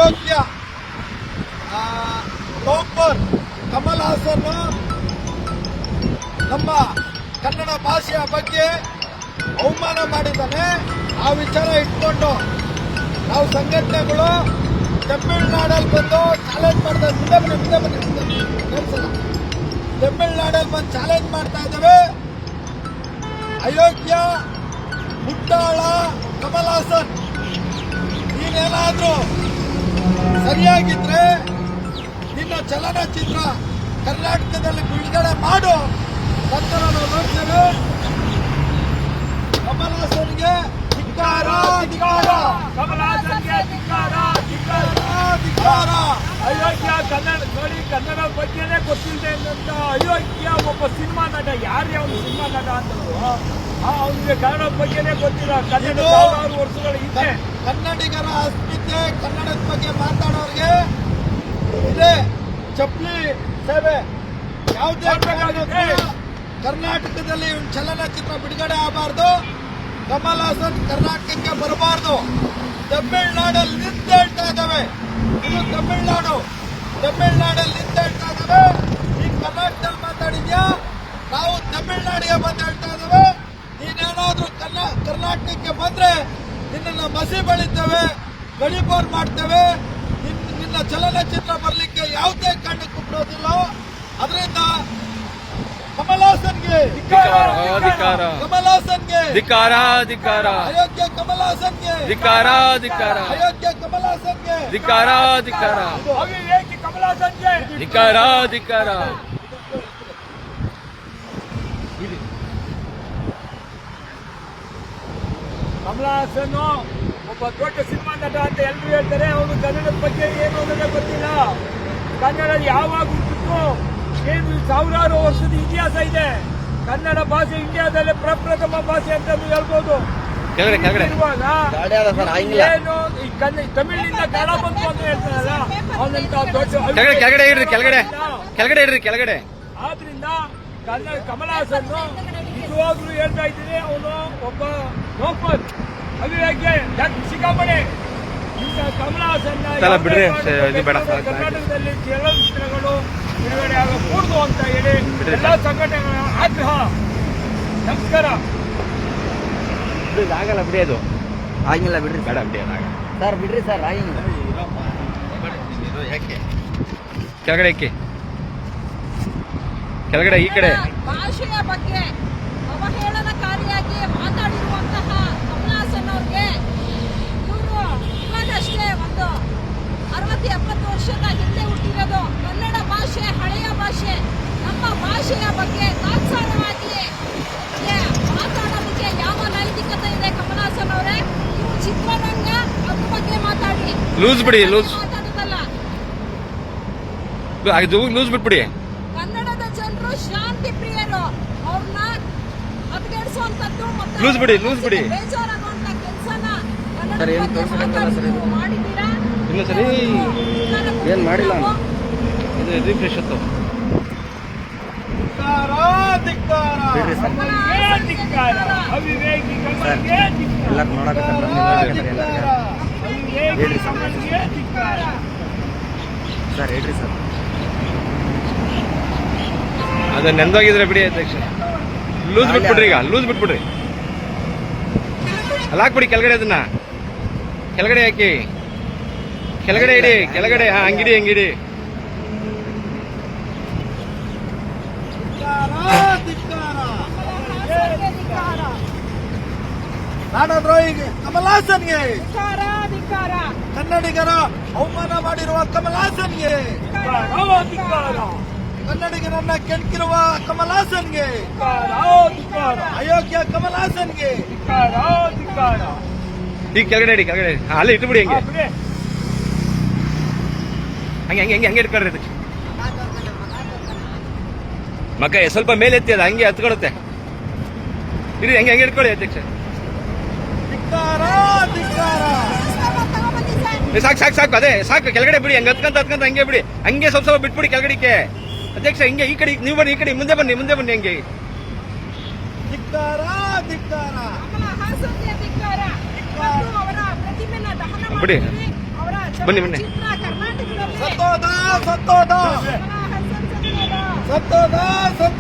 ಅಯೋಗ್ಯ Locker Kamal Haasan ನಮ್ಮ ಕನ್ನಡ ಭಾಷೆಯ ಬಗ್ಗೆ ಅವಮಾನ ಮಾಡಿದ್ದಾನೆ. ಆ ವಿಚಾರ ಇಟ್ಕೊಂಡು ನಾವು ಸಂಘಟನೆಗಳು ತಮಿಳುನಾಡಲ್ಲಿ ಬಂದು ಚಾಲೆಂಜ್ ಮಾಡ್ತಾ ತಮಿಳುನಾಡಲ್ಲಿ ಬಂದು ಚಾಲೆಂಜ್ ಮಾಡ್ತಾ ಇದ್ದೇವೆ. ಅಯೋಗ್ಯ ಮುಟ್ಟಾಳ ಕಮಲ್ ಹಾಸನ್, ನೀನೇನಾದ್ರೂ ಸರಿಯಾಗಿದ್ರೆ ನಿನ್ನ ಚಲನಚಿತ್ರ ಕರ್ನಾಟಕದಲ್ಲಿ ಬಿಡುಗಡೆ ಮಾಡು ಅಂತ ನಾವು ನೋಡ್ತೇವೆ. ಕಮಲ್ ಹಾಸನ್ಗೆ ಧಿಕ್ಕಾರ, ಧಿಕ್ಕಾರ, ಕಮಲ್ ಹಾಸನ್ಗೆ ಧಿಕ್ಕಾರ, ಧಿಕ್ಕಾರ, ಧಿಕ್ಕಾರ. ಅಯೋಗ್ಯ ಕನ್ನಡ ನೋಡಿ, ಕನ್ನಡ ಬಗ್ಗೆನೇ ಗೊತ್ತಿಲ್ಲದೆ ಅಂತ ಅಯೋಗ್ಯ ಒಬ್ಬ ಸಿನಿಮಾ ನಟ. ಯಾರೇ ಅವನು ಸಿನಿಮಾ ನಟ ಅಂತಂದ್ರು ಅವನಿಗೆ ಕನ್ನಡ ಬಗ್ಗೆನೇ ಗೊತ್ತಿಲ್ಲ. ಕನ್ನಡ ಸಾವಿರಾರು ವರ್ಷಗಳ ಹಿಂದೆ ಕನ್ನಡಿಗರ ಅಸ್ಮಿತೆ, ಕನ್ನಡದ ಬಗ್ಗೆ ಮಾತಾಡೋರಿಗೆ ಇದೆ ಚಪ್ಪಲಿ ಸೇವೆ. ಯಾವುದೇ ಕರ್ನಾಟಕದಲ್ಲಿ ಚಲನಚಿತ್ರ ಬಿಡುಗಡೆ ಆಗಬಾರ್ದು. ಕಮಲ್ ಹಾಸನ್ ಕರ್ನಾಟಕಕ್ಕೆ ಬರಬಾರ್ದು. ತಮಿಳುನಾಡಲ್ಲಿ ನಿಂತು ಹೇಳ್ತಾ ಇದ್ದಾವೆ. ಇದು ತಮಿಳುನಾಡಲ್ಲಿ ನಿಂತು ಹೇಳ್ತಾ ಇದ್ದಾವೆ. ನೀನು ಕರ್ನಾಟಕದಲ್ಲಿ ಮಾತಾಡಿದ್ಯಾ, ನಾವು ತಮಿಳುನಾಡಿಗೆ ಬಂದು ಹೇಳ್ತಾ ಇದ್ದಾವೆ. ನೀನೇನಾದ್ರೂ ಕರ್ನಾಟಕಕ್ಕೆ ಬಂದ್ರೆ ನಿನ್ನನ್ನು ಮಸಿ ಬಳಿತೇವೆ, ಗಡಿಪಾರ್ ಮಾಡ್ತೇವೆ. ನಿನ್ನ ಚಲನಚಿತ್ರ ಬರಲಿಕ್ಕೆ ಯಾವುದೇ ಕಾರಣಕ್ಕೂ ಬಿಡೋದಿಲ್ಲ. ಅದರಿಂದ ಕಮಲ್ ಹಾಸನ್ಗೆ ಧಿಕ್ಕಾರ, ಕಮಲ್ ಹಾಸನ್ಗೆ ಧಿಕ್ಕಾರ, ಧಿಕ್ಕಾರ, ಅಯೋಗ್ಯ ಕಮಲ್ ಹಾಸನ್ಗೆ ಧಿಕ್ಕಾರ, ಧಿಕ್ಕಾರ, ಅಯೋಗ್ಯ ಕಮಲ್ ಹಾಸನ್ಗೆ ಧಿಕ್ಕಾರ, ಧಿಕ್ಕಾರ, ಅವಿವೇಕಿ ಕಮಲ್ ಹಾಸನ್ಗೆ ಧಿಕ್ಕಾರ, ಧಿಕ್ಕಾರ. ಕಮಲ್ ಹಾಸನ್ ಒಬ್ಬ ದೊಡ್ಡ ಸಿನಿಮಾ ನಟ ಅಂತ ಎಲ್ಲರೂ ಹೇಳ್ತಾರೆ. ಅವನು ಕನ್ನಡದ ಬಗ್ಗೆ ಏನು ಅನ್ನೋದೇ ಗೊತ್ತಿಲ್ಲ. ಕನ್ನಡ ಯಾವಾಗ ಹುಟ್ಟಿತ್ತು, ಏನು ಸಾವಿರಾರು ವರ್ಷದ ಇತಿಹಾಸ ಇದೆ. ಕನ್ನಡ ಭಾಷೆ ಇಂಡಿಯಾದಲ್ಲೇ ಪ್ರಪ್ರಥಮ ಭಾಷೆ ಅಂತ ಹೇಳ್ಬೋದು. ಇರುವಾಗ ಏನು ಈ ತಮಿಳಿನಿಂದ ಕನ್ನಡ ಬಂತು ಅಂತ ಹೇಳ್ತಾರಲ್ಲ, ಅವನಂತ ದೊಡ್ಡ ಕೆಳಗಡೆ ಇಡ್ರಿ, ಕೆಳಗಡೆ ಇಡ್ರಿ, ಕೆಳಗಡೆ. ಆದ್ರಿಂದ ಕಮಲ್ ಹಾಸನ್ ನಿಜವಾಗ್ಲೂ ಹೇಳ್ತಾ ಇದ್ದೀನಿ, ಅವನು ಒಬ್ಬ ಲೋಕಲ್ ಅವಿವೇಕಿ ಸಿಕ್ಕಾಪಣೆ. ಇಂಥ ಕಮಲ್ ಹಾಸನ್ ಬಿಡ್ರಿ, ಇದು ಬೇಡ. ಕರ್ನಾಟಕದಲ್ಲಿ ಚಲನಚಿತ್ರಗಳು ಬಿಡುಗಡೆ ಆಗಕೂಡದು ಅಂತ ಹೇಳಿ ಎಲ್ಲಾ ಸಂಘಟನೆಗಳ ಆಗ್ರಹ. ನಮಸ್ಕಾರ. ಆಗಲ್ಲ ಬಿಡಿ, ಅದು ಆಗಿಲ್ಲ ಬಿಡ್ರಿ ಬೇಡ ಬಿಡಿ, ಅದಾಗ ಸರ್, ಬಿಡ್ರಿ ಸರ್, ಆಗಿಲ್ಲ. ಯಾಕೆ ಕೆಳಗಡೆ ಇಕ್ಕಿ, ಕೆಳಗಡೆ ಈ ಕಡೆ. ಭಾಷೆಯ ಬಗ್ಗೆ ಅವಹೇಳನಕಾರಿಯಾಗಿ ಮಾತಾಡಿರುವಂತಹ ಕಮಲ್ ಹಾಸನ್ ಅವ್ರಿಗೆ ಇವರು ಇವಾಗಷ್ಟೇ ಒಂದು 60-70 ವರ್ಷದ ಹಿಂದೆ ಹುಟ್ಟಿರೋದು. ಕನ್ನಡ ಭಾಷೆ ಹಳೆಯ ಭಾಷೆ. ನಮ್ಮ ಭಾಷೆಯ ಬಗ್ಗೆ ತಾತ್ಸಾರವಾಗಿ ಮಾತಾಡೋದಕ್ಕೆ ಯಾವ ನೈತಿಕತೆ ಇದೆ ಕಮಲ್ ಹಾಸನ್ ಅವರೇ? ನೀವು ಚಿತ್ರರಂಗ ಅದ್ರ ಬಗ್ಗೆ ಮಾತಾಡಿ, ಲೂಸ್ ಬಿಡಿ, ಲೂಸ್ ಮಾತಾಡೋದಲ್ಲ. ಲೂಸ್ ಬಿಟ್ಬಿಡಿ. ಕನ್ನಡದ ಜನರು ಶಾಂತಿ ಪ್ರಿಯರು. ಅವ್ರನ್ನ ಹದಗೆಡಿಸುವಂತದ್ದು ಮತ್ತೆ ಲೂಸ್ ಬಿಡಿ, ಲೂಸ್ ಬಿಡಿ. ಬೇಜಾರಾಗುವಂತ ಕೆಲಸನ ಸರ್, ಏನು ತೋರಿಸೋದಿಲ್ಲ ಸರ್, ಇದು ಮಾಡಿದ್ದೀರಾ? ಇಲ್ಲ ಸರಿ, ಏನ್ ಮಾಡಿಲ್ಲ. ಇದು ರಿಫ್ರೆಶ್ ಆಯ್ತು. ಧಿಕ್ಕಾರ. ಬಿಡ್ರಿ ಸರ್, ಧಿಕ್ಕಾರ, ಅವಿವೇಕಿ ಕಮಲ್ಗೆ ಧಿಕ್ಕಾರ, ಎಲ್ಲರೂ ನೋಡಕತ್ತಾರ, ಅವಿವೇಕಿ ಹೇಳ್ರಿ ಸರ್. ಕಮಲ್ಗೆ ಧಿಕ್ಕಾರ. ಸರ್ ಹೇಳ್ರಿ ಸರ್. ಅದು ನೆಂದೋಗಿದ್ರೆ ಬಿಡಿ ಅಧ್ಯಕ್ಷ. ಲೂಸ್ ಬಿಟ್ಬಿಡ್ರಿ, ಈಗ ಲೂಸ್ ಬಿಟ್ಬಿಡ್ರಿ. ಅಲ್ಲಿ ಹಾಕ್ಬಿಡಿ ಕೆಳಗಡೆ, ಅದನ್ನ ಕೆಳಗಡೆ ಹಾಕಿ, ಕೆಳಗಡೆ ಇಡಿ, ಕೆಳಗಡೆ. ಹಂಗಿಡಿ, ಹಂಗಿಡಿ. ನಾಡದ್ರೋಹಿಗೆ ಕಮಲ್ ಹಾಸನ್ಗೆ, ಧಿಕ್ಕಾರ, ಧಿಕ್ಕಾರ. ಕನ್ನಡಿಗರ ಅವಮಾನ ಮಾಡಿರುವ ಕಮಲ್ ಹಾಸನ್ಗೆ, ಧಿಕ್ಕಾರ, ಕನ್ನಡಿಗರನ್ನ ಕೆಣಕಿರುವ ಕಮಲ್ ಹಾಸನ್ಗೆ, ಧಿಕ್ಕಾರ, ಅಯೋಗ್ಯ ಕಮಲ್ ಹಾಸನ್ಗೆ. ಧಿಕ್ಕಾರ, ಧಿಕ್ಕಾರ. ಈಗ ಕೆಳಗಡೆ ಇಡಿ, ಕೆಳಗಡೆ. ಅಲ್ಲೇ ಇಟ್ಬಿಡಿ, ಹಂಗೆ ಬಿಡಿ. ಹಂಗೆ ಹಂಗೆ ಹಂಗೆ ಹಂಗೆ ಇಟ್ಕೊಳ್ರಿ ಅಧ್ಯಕ್ಷ. ಮಕ್ಕ ಸ್ವಲ್ಪ ಮೇಲೆ ಎತ್ತಿ, ಅದು ಹಂಗೆ ಹತ್ಕೊಳುತ್ತೆ. ಇರಿ, ಹಂಗೆ ಹಂಗೆ ಇಟ್ಕೊಳ್ಳಿ ಅಧ್ಯಕ್ಷ. ಧಿಕ್ಕಾರ, ಧಿಕ್ಕಾರ. ತಗೊಂಬನ್ನಿ ಸರ್. ಸಾಕು ಸಾಕು ಸಾಕು, ಅದೇ ಸಾಕು. ಕೆಳಗಡೆ ಬಿಡಿ, ಹಂಗೆ ಹತ್ಕೊಂತ ಹಂಗೆ ಬಿಡಿ. ಹಂಗೆ ಸ್ವಲ್ಪ ಸ್ವಲ್ಪ ಬಿಟ್ಬಿಡಿ ಕೆಳಗಡೆಗೆ ಅಧ್ಯಕ್ಷ. ಹಿಂಗೆ ಈ ಕಡೆ ನೀವು ಬನ್ನಿ, ಈ ಕಡೆ ಮುಂದೆ ಬನ್ನಿ, ಮುಂದೆ ಬನ್ನಿ. ಹಂಗೆ ಧಿಕ್ಕಾರ, ಧಿಕ್ಕಾರ. ಕಮಲ್ ಹಾಸನ್ಗೆ ಧಿಕ್ಕಾರ. ಅವರ ಪ್ರತಿಮೆನ ದಹನ ಬಿಡಿ. ಮಾಡಿದ್ದೀವಿ. ಅವರ ಬನ್ನಿ ಬನ್ನಿ ಚಿತ್ರ ಕರ್ನಾಟಕದಲ್ಲಿ ಸತ್ತೋದ ಸತ್ತೋದ ಕಮಲ ಹಾಸನ್ ಸತ್ತೋದ. ಸತ್ತೋದ ಸತ್ತೋದ